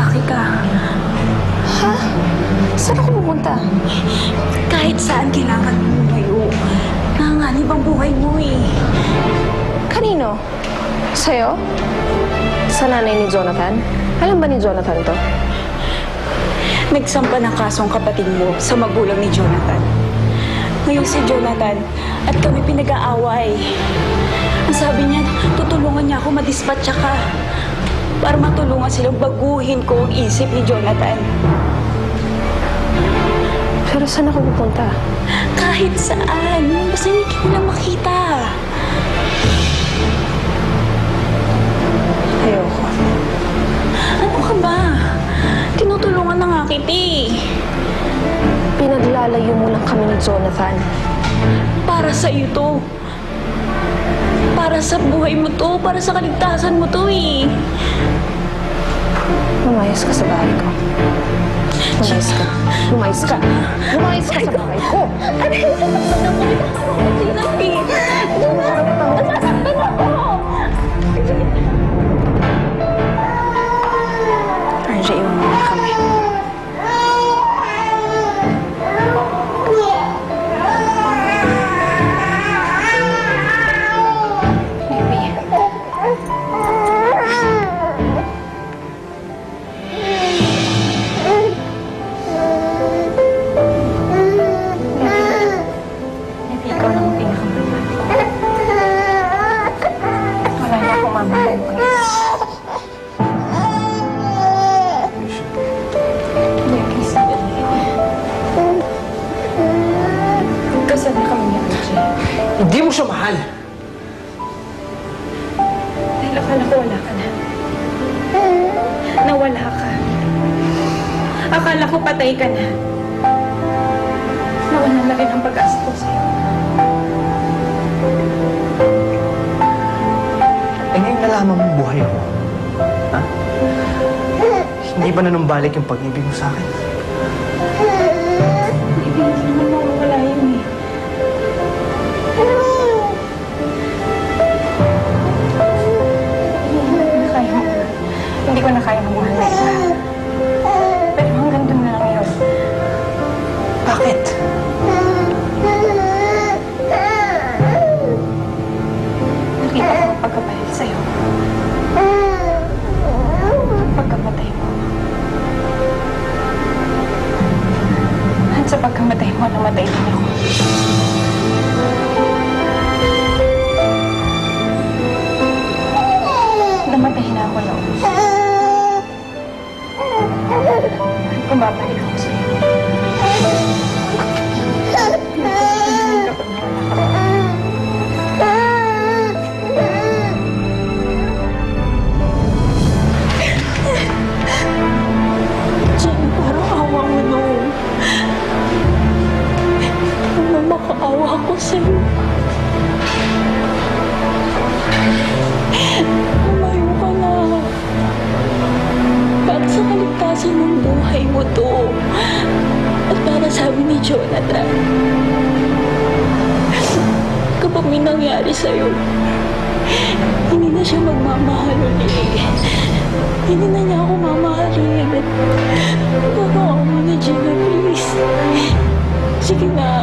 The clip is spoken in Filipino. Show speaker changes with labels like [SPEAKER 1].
[SPEAKER 1] mag-atake ka.
[SPEAKER 2] Ha? Saan ako pupunta?
[SPEAKER 1] Kahit saan kailangan mo lumayo. Nanganganib ang buhay mo eh.
[SPEAKER 2] Kanino? Sa'yo? Sa nanay ni Jonathan? Alam ba ni Jonathan to?
[SPEAKER 1] Nagsampa ng kasong kapatid mo sa magulang ni Jonathan. Ngayon si Jonathan at kami pinag-aaway. Ang sabi niya, tutulungan niya ako madispatcha ka para matulungan silang baguhin ko ang isip ni Jonathan.
[SPEAKER 2] Pero saan ako pupunta?
[SPEAKER 1] Kahit saan. Basta hindi ko lang makita.
[SPEAKER 2] Ayoko.
[SPEAKER 1] Ano ka ba? Tinutulungan na nga kita eh.
[SPEAKER 2] Pinaglalayo mo lang kami ni Jonathan.
[SPEAKER 1] Para sa iyo to. Para sa buhay mo to. Para sa kaligtasan mo to eh.
[SPEAKER 2] Lumayas ka sa bahay ko. Lumayas ka. Lumayas ka. Lumayas ka sa bahay ko.
[SPEAKER 1] Ano yung sasaktan ako? Sinabi. Nasasaktan ako. RJ, iwan mo na kami.
[SPEAKER 3] Hindi mo siya mahal.
[SPEAKER 1] Dahil akala ko wala ka na. Nawala ka. Akala ko patay ka na. Nawala na rin ang pag-asa ko sa'yo.
[SPEAKER 3] Eh ngayon nalaman mo buhay mo. Ha? Hindi ba nanumbalik yung pag-ibig mo sa akin?
[SPEAKER 1] Hindi naman mawawala yun eh. Hindi ko na kaya magmahal na iba. Pero hanggang doon na lang yun.
[SPEAKER 3] Bakit?
[SPEAKER 1] Nakita ko ang pagkapalit sa'yo. Pagkamatay mo. At sa pagkamatay mo, namatay din ako. Namatay na ako noon. Kung babalik ako sa'yo. Kapag nawala ka. Jen, parang awa mo noon. Ano makaawa ako sa'yo? Lumayo ka na. Para sa kaligtasan ng buhay mo to. At para sabi ni Jonathan, kapag may nangyari sa'yo, hindi na siya magmamahal ulit. Hindi na niya ako mamahalin. Pagkawa mo na, Gina, please. Sige na.